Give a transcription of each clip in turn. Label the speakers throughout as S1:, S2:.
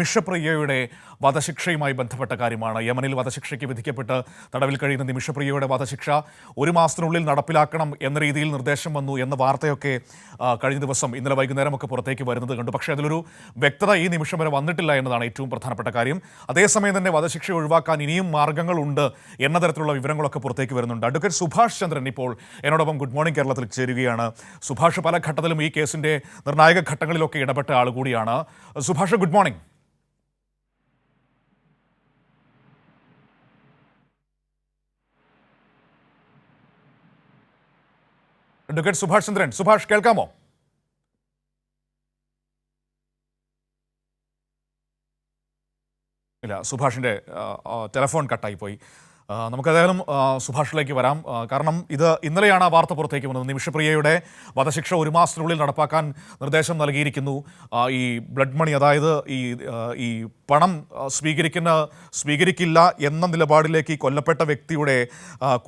S1: നിമിഷപ്രിയയുടെ വധശിക്ഷയുമായി ബന്ധപ്പെട്ട കാര്യമാണ്. യമനിൽ വധശിക്ഷയ്ക്ക് വിധിക്കപ്പെട്ട് തടവിൽ കഴിയുന്ന നിമിഷപ്രിയയുടെ വധശിക്ഷ 1 മാസത്തിനുള്ളിൽ നടപ്പിലാക്കണം എന്ന രീതിയിൽ നിർദ്ദേശം വന്നു എന്ന വാർത്തയൊക്കെ കഴിഞ്ഞ ദിവസം ഇന്നലെ വൈകുന്നേരമൊക്കെ പുറത്തേക്ക് വരുന്നത് കണ്ടു. പക്ഷേ അതിലൊരു വ്യക്തത ഈ നിമിഷം വരെ വന്നിട്ടില്ല എന്നതാണ് ഏറ്റവും പ്രധാനപ്പെട്ട കാര്യം. അതേസമയം തന്നെ വധശിക്ഷ ഒഴിവാക്കാൻ ഇനിയും മാർഗ്ഗങ്ങളുണ്ട് എന്ന തരത്തിലുള്ള വിവരങ്ങളൊക്കെ പുറത്തേക്ക് വരുന്നുണ്ട്. അഡ്വക്കേറ്റ് സുഭാഷ് ചന്ദ്രൻ ഇപ്പോൾ എന്നോടൊപ്പം ഗുഡ് മോർണിംഗ് കേരളത്തിൽ ചേരുകയാണ്. സുഭാഷ് പല ഘട്ടത്തിലും ഈ കേസിൻ്റെ നിർണായക ഘട്ടങ്ങളിലൊക്കെ ഇടപെട്ട ആൾ കൂടിയാണ്. Subhash, good morning. Advocate Subhash Chandran, Subhash കേൾക്കാമോ? ഇല്ല, സുഭാഷിൻ്റെ ടെലഫോൺ കട്ടായിപ്പോയി. നമുക്കേതായാലും സുഭാഷിലേക്ക് വരാം. കാരണം ഇത് ഇന്നലെയാണ് ആ വാർത്ത പുറത്തേക്ക് വന്നത്. നിമിഷപ്രിയയുടെ വധശിക്ഷ 1 മാസത്തിനുള്ളിൽ നടപ്പാക്കാൻ നിർദ്ദേശം നൽകിയിരിക്കുന്നു. ഈ ബ്ലഡ് മണി, അതായത് ഈ പണം സ്വീകരിക്കില്ല എന്ന നിലപാടിലേക്ക് ഈ കൊല്ലപ്പെട്ട വ്യക്തിയുടെ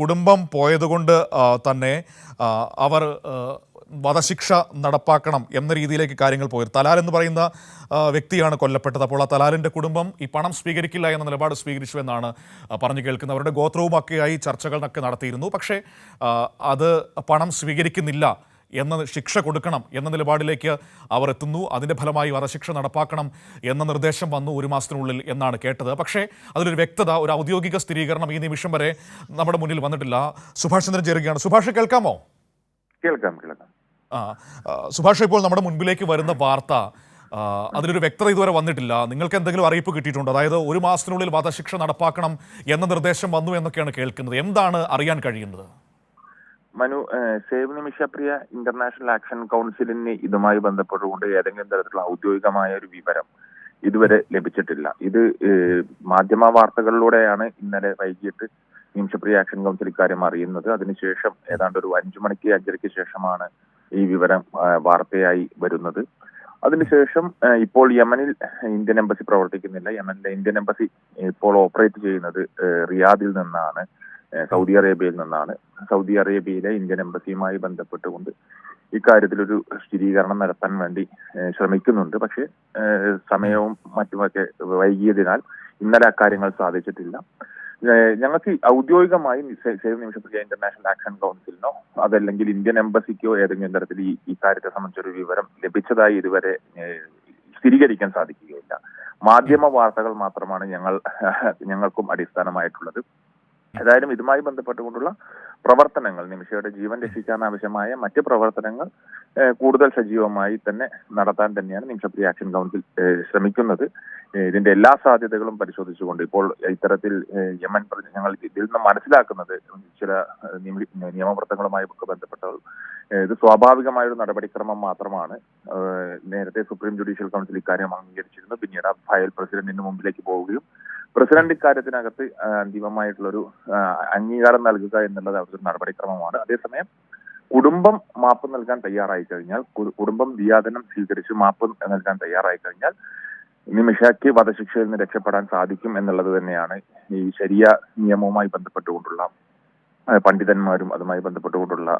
S1: കുടുംബം പോയതുകൊണ്ട് തന്നെ അവർ വധശിക്ഷ നടപ്പാക്കണം എന്ന രീതിയിലേക്ക് കാര്യങ്ങൾ പോയത്. തലാൽ എന്ന് പറയുന്ന വ്യക്തിയാണ് കൊല്ലപ്പെട്ടത്. അപ്പോൾ ആ തലാലിൻ്റെ കുടുംബം ഈ പണം സ്വീകരിക്കില്ല എന്ന നിലപാട് സ്വീകരിച്ചു എന്നാണ് പറഞ്ഞു കേൾക്കുന്നത്. അവരുടെ ഗോത്രവുമൊക്കെയായി ചർച്ചകളൊക്കെ നടത്തിയിരുന്നു. പക്ഷേ അത് പണം സ്വീകരിക്കുന്നില്ല എന്ന ശിക്ഷ കൊടുക്കണം എന്ന നിലപാടിലേക്ക് അവർ എത്തുന്നു. അതിൻ്റെ ഫലമായി വധശിക്ഷ നടപ്പാക്കണം എന്ന നിർദ്ദേശം വന്നു 1 മാസത്തിനുള്ളിൽ എന്നാണ് കേട്ടത്. പക്ഷേ അതിലൊരു വ്യക്തത, ഒരു ഔദ്യോഗിക സ്ഥിരീകരണം ഈ നിമിഷം വരെ നമ്മുടെ മുന്നിൽ വന്നിട്ടില്ല. സുഭാഷ് ചന്ദ്രൻ ചേരുകയാണ്. സുഭാഷ് കേൾക്കാമോ?
S2: കേൾക്കാം.
S1: സുഭാഷ്, ഇപ്പോൾ നമ്മുടെ മുൻപിലേക്ക് വരുന്ന വാർത്ത, അതിലൊരു വ്യക്തത ഇതുവരെ വന്നിട്ടില്ല. നിങ്ങൾക്ക് എന്തെങ്കിലും അറിയിപ്പ് കിട്ടിയിട്ടുണ്ടോ? അതായത് 1 മാസത്തിനുള്ളിൽ വധശിക്ഷ നടപ്പാക്കണം എന്ന നിർദ്ദേശം വന്നു എന്നൊക്കെയാണ് കേൾക്കുന്നത്. എന്താണ് അറിയാൻ കഴിയുന്നത്?
S2: Manu, save Nimishapriya international action കൗൺസിലിന് ഇതുമായി ബന്ധപ്പെട്ടുകൊണ്ട് ഏതെങ്കിലും തരത്തിലുള്ള ഔദ്യോഗികമായ ഒരു വിവരം ഇതുവരെ ലഭിച്ചിട്ടില്ല. ഇത് മാധ്യമ വാർത്തകളിലൂടെയാണ് ഇന്നലെ വൈകിട്ട് നിമിഷപ്രിയ ആക്ഷൻ കൗൺസിൽ ഇക്കാര്യം അറിയുന്നത്. അതിനുശേഷം ഏതാണ്ട് ഒരു 5 മണിക്ക് 5:30 ശേഷമാണ് ഈ വിവരം വാർത്തയായി വരുന്നത്. അതിനുശേഷം ഇപ്പോൾ യമനിൽ ഇന്ത്യൻ എംബസി പ്രവർത്തിക്കുന്നില്ല. യമനിലെ ഇന്ത്യൻ എംബസി ഇപ്പോൾ ഓപ്പറേറ്റ് ചെയ്യുന്നത് റിയാദിൽ നിന്നാണ്, സൗദി അറേബ്യയിൽ നിന്നാണ്. സൗദി അറേബ്യയിലെ ഇന്ത്യൻ എംബസിയുമായി ബന്ധപ്പെട്ടുകൊണ്ട് ഇക്കാര്യത്തിലൊരു സ്ഥിരീകരണം നടത്താൻ വേണ്ടി ശ്രമിക്കുന്നുണ്ട്. പക്ഷേ സമയവും മറ്റുമൊക്കെ വൈകിയതിനാൽ ഇന്നലെ അക്കാര്യങ്ങൾ സാധിച്ചിട്ടില്ല. ഞങ്ങൾക്ക് ഔദ്യോഗികമായി സേവ് നിമിഷപ്രിയ ഇന്റർനാഷണൽ ആക്ഷൻ കൗൺസിലിനോ അതല്ലെങ്കിൽ ഇന്ത്യൻ എംബസിക്കോ ഏതെങ്കിലും തരത്തിൽ ഈ കാര്യത്തെ സംബന്ധിച്ചൊരു വിവരം ലഭിച്ചതായി ഇതുവരെ സ്ഥിരീകരിക്കാൻ സാധിക്കുകയില്ല. മാധ്യമ വാർത്തകൾ മാത്രമാണ് ഞങ്ങൾക്കും അടിസ്ഥാനമായിട്ടുള്ളത്. ഏതായാലും ഇതുമായി ബന്ധപ്പെട്ടുകൊണ്ടുള്ള പ്രവർത്തനങ്ങൾ, നിമിഷയുടെ ജീവൻ രക്ഷിക്കാൻ ആവശ്യമായ മറ്റ് പ്രവർത്തനങ്ങൾ കൂടുതൽ സജീവമായി തന്നെ നടത്താൻ തന്നെയാണ് നിമിഷപ്രിയ ആക്ഷൻ കൗൺസിൽ ശ്രമിക്കുന്നത്. ഇതിന്റെ എല്ലാ സാധ്യതകളും പരിശോധിച്ചുകൊണ്ട് ഇപ്പോൾ ഇത്തരത്തിൽ യമൻ ഞങ്ങൾ ഇതിൽ നിന്ന് മനസ്സിലാക്കുന്നത് ചില നിയമവൃത്തങ്ങളുമായി ഒക്കെ ബന്ധപ്പെട്ട ഇത് സ്വാഭാവികമായ ഒരു നടപടിക്രമം മാത്രമാണ്. നേരത്തെ സുപ്രീം ജുഡീഷ്യൽ കൗൺസിൽ ഇക്കാര്യം അംഗീകരിച്ചിരുന്നു. പിന്നീട് ആ ഫയൽ പ്രസിഡന്റിന് മുമ്പിലേക്ക് പോവുകയും പ്രസിഡന്റ് ഇക്കാര്യത്തിനകത്ത് അന്തിമമായിട്ടുള്ളൊരു അംഗീകാരം നൽകുക എന്നുള്ളത് അവരുടെ നടപടിക്രമമാണ്. അതേസമയം കുടുംബം മാപ്പ് നൽകാൻ തയ്യാറായി കഴിഞ്ഞാൽ, കുടുംബം വിയാതനം സ്വീകരിച്ച് മാപ്പ് നൽകാൻ തയ്യാറായി കഴിഞ്ഞാൽ നിമിഷയ്ക്ക് വധശിക്ഷയിൽ നിന്ന് രക്ഷപ്പെടാൻ സാധിക്കും എന്നുള്ളത് തന്നെയാണ് ഈ ശരിയ നിയമവുമായി ബന്ധപ്പെട്ടുകൊണ്ടുള്ള പണ്ഡിതന്മാരും അതുമായി ബന്ധപ്പെട്ടുകൊണ്ടുള്ള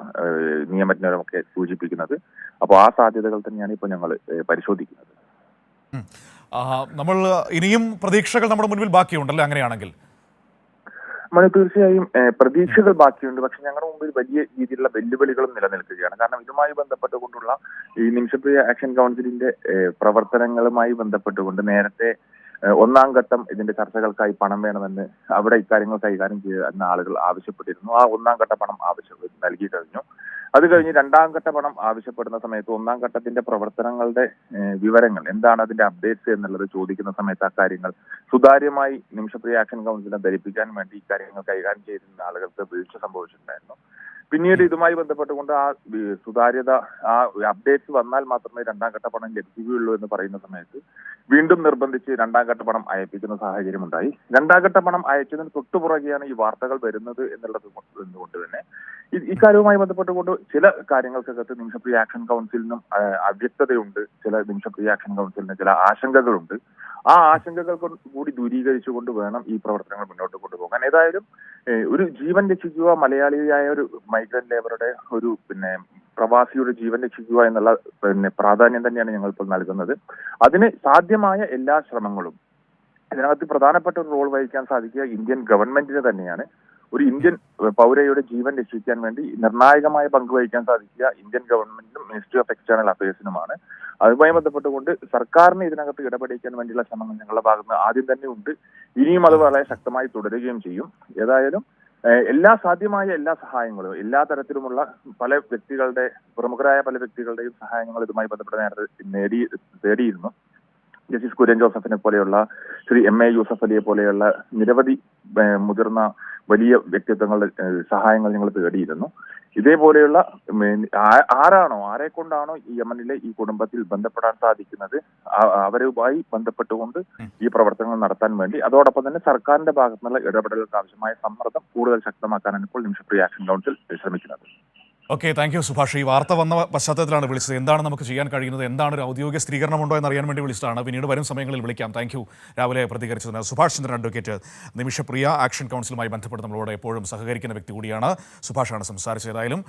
S2: നിയമജ്ഞരും ഒക്കെ സൂചിപ്പിക്കുന്നത്. അപ്പോൾ ആ സാധ്യതകൾ തന്നെയാണ് ഇപ്പോൾ ഞങ്ങൾ പരിശോധിക്കുന്നത്.
S1: നമ്മൾ ഇനിയും പ്രതീക്ഷകൾ നമ്മുടെ മുൻപിൽ ബാക്കിയുണ്ടല്ലോ അങ്ങനെയാണെങ്കിൽ?
S2: തീർച്ചയായും പ്രതീക്ഷകൾ ബാക്കിയുണ്ട്. പക്ഷെ ഞങ്ങളുടെ മുമ്പിൽ വലിയ രീതിയിലുള്ള വെല്ലുവിളികളും നിലനിൽക്കുകയാണ്. കാരണം ഇതുമായി ബന്ധപ്പെട്ടുകൊണ്ടുള്ള ഈ നിമിഷപ്രിയ ആക്ഷൻ കൗൺസിലിന്റെ പ്രവർത്തനങ്ങളുമായി ബന്ധപ്പെട്ടുകൊണ്ട് നേരത്തെ 1-ാം ഘട്ടം ഇതിന്റെ ചർച്ചകൾക്കായി പണം വേണമെന്ന് അവിടെ ഇക്കാര്യങ്ങൾ കൈകാര്യം ചെയ്യുന്ന ആളുകൾ ആവശ്യപ്പെട്ടിരുന്നു. ആ 1-ാം ഘട്ട പണം നൽകി കഴിഞ്ഞു. അത് കഴിഞ്ഞ് 2-ാം ഘട്ട പണം ആവശ്യപ്പെടുന്ന സമയത്ത് 1-ാം ഘട്ടത്തിന്റെ പ്രവർത്തനങ്ങളുടെ വിവരങ്ങൾ എന്താണ്, അതിന്റെ അപ്ഡേറ്റ്സ് എന്നുള്ളത് ചോദിക്കുന്ന സമയത്ത് അക്കാര്യങ്ങൾ സുതാര്യമായി നിമിഷപ്രിയ ആക്ഷൻ കൗൺസിലിനെ ധരിപ്പിക്കാൻ വേണ്ടി ഇക്കാര്യങ്ങൾ കൈകാര്യം ചെയ്തിരുന്ന ആളുകൾക്ക് വീഴ്ച സംഭവിച്ചിട്ടുണ്ടായിരുന്നു. പിന്നീട് ഇതുമായി ബന്ധപ്പെട്ടുകൊണ്ട് ആ സുതാര്യത, ആ അപ്ഡേറ്റ്സ് വന്നാൽ മാത്രമേ 2-ാം ഘട്ട പണം ലഭിക്കുകയുള്ളൂ എന്ന് പറയുന്ന സമയത്ത് വീണ്ടും നിർബന്ധിച്ച് 2-ാം ഘട്ട പണം അയപ്പിക്കുന്ന സാഹചര്യം ഉണ്ടായി. 2-ാം ഘട്ട പണം അയച്ചതിന് തൊട്ടുപുറകെയാണ് ഈ വാർത്തകൾ വരുന്നത് എന്നുള്ളത് കൊണ്ട് തന്നെ ഇക്കാര്യവുമായി ബന്ധപ്പെട്ടുകൊണ്ട് ചില കാര്യങ്ങൾക്കകത്ത് നിമിഷപ്രിയ ആക്ഷൻ കൗൺസിലിനും അവ്യക്തതയുണ്ട്. ചില നിമിഷപ്രിയ ആക്ഷൻ കൗൺസിലിന് ചില ആശങ്കകളുണ്ട്. ആ ആശങ്കകൾ കൂടി ദൂരീകരിച്ചുകൊണ്ട് വേണം ഈ പ്രവർത്തനങ്ങൾ മുന്നോട്ട് കൊണ്ടുപോകാൻ. ഏതായാലും ഒരു ജീവൻ രക്ഷിക്കുക, മലയാളിയായ ഒരു മൈഗ്രന്റ് ലേബറുടെ ഒരു പ്രവാസിയുടെ ജീവൻ രക്ഷിക്കുക എന്നുള്ള പ്രാധാന്യം തന്നെയാണ് ഞങ്ങൾ ഇപ്പോൾ നൽകുന്നത്. അതിന് സാധ്യമായ എല്ലാ ശ്രമങ്ങളും ഇതിനകത്ത് പ്രധാനപ്പെട്ട ഒരു റോൾ വഹിക്കാൻ സാധിക്കുക ഇന്ത്യൻ ഗവൺമെന്റിന് തന്നെയാണ്. ഒരു ഇന്ത്യൻ പൗരയുടെ ജീവൻ രക്ഷിക്കാൻ വേണ്ടി നിർണായകമായ പങ്ക് വഹിക്കാൻ സാധിക്കുക ഇന്ത്യൻ ഗവൺമെന്റിനും മിനിസ്ട്രി ഓഫ് എക്സ്റ്റേണൽ അഫയേഴ്സിനുമാണ്. അതുമായി ബന്ധപ്പെട്ടുകൊണ്ട് സർക്കാരിന് ഇതിനകത്ത് ഇടപെടിക്കാൻ വേണ്ടിയുള്ള ശ്രമങ്ങൾ ഞങ്ങളുടെ ഭാഗത്ത് നിന്ന് ആദ്യം തന്നെ ഉണ്ട്. ഇനിയും അത് വളരെ ശക്തമായി തുടരുകയും ചെയ്യും. ഏതായാലും സാധ്യമായ എല്ലാ സഹായങ്ങളും, എല്ലാ തരത്തിലുമുള്ള പല വ്യക്തികളുടെ, പ്രമുഖരായ പല വ്യക്തികളുടെയും സഹായങ്ങൾ ഇതുമായി ബന്ധപ്പെട്ട് നേരത്തെ തേടിയിരുന്നു. ജസ്റ്റിസ് കുര്യൻ ജോസഫിനെ പോലെയുള്ള, ശ്രീ MA യൂസഫ് അലിയെ പോലെയുള്ള നിരവധി മുതിർന്ന വലിയ വ്യക്തിത്വങ്ങളുടെ സഹായങ്ങൾ ഞങ്ങൾ തേടിയിരുന്നു. ഇതേപോലെയുള്ള ആരെ കൊണ്ടാണോ ഈ യമനിലെ ഈ കുടുംബത്തിൽ ബന്ധപ്പെടാൻ സാധിക്കുന്നത് അവരുമായി ബന്ധപ്പെട്ടുകൊണ്ട് ഈ പ്രവർത്തനങ്ങൾ നടത്താൻ വേണ്ടി, അതോടൊപ്പം തന്നെ സർക്കാരിന്റെ ഭാഗത്തുനിന്നുള്ള ഇടപെടലുകൾക്ക് ആവശ്യമായ സമ്മർദ്ദം കൂടുതൽ ശക്തമാക്കാനാണ് ഇപ്പോൾ നിമിഷപ്രിയ ആക്ഷൻ കൗൺസിൽ ശ്രമിക്കുന്നത്.
S1: Okay, thank you Subhash. ഈ വാർത്ത വന്ന പശ്ചാത്തലത്തിലാണ് വിളിച്ചത്. എന്താണ് നമുക്ക് ചെയ്യാൻ കഴിയുന്നത്, എന്താണ് ഒരു ഔദ്യോഗിക സ്ഥിരീകരണമുണ്ടോ എന്നറിയാൻ വേണ്ടി വിളിച്ചതാണ്. പിന്നീട് വരും സമയങ്ങളിൽ വിളിക്കാം. താങ്ക് യു രാവിലെ പ്രതികരിച്ചതിന്. സുഭാഷ് ചന്ദ്രൻ അഡ്വക്കേറ്റ്, നിമിഷപ്രിയ ആക്ഷൻ കൗൺസിലുമായി ബന്ധപ്പെട്ട് നമ്മളോട് എപ്പോഴും സഹകരിക്കുന്ന വ്യക്തി കൂടിയാണ്. സുഭാഷാണ് സംസാരിച്ചത്. ഏതായാലും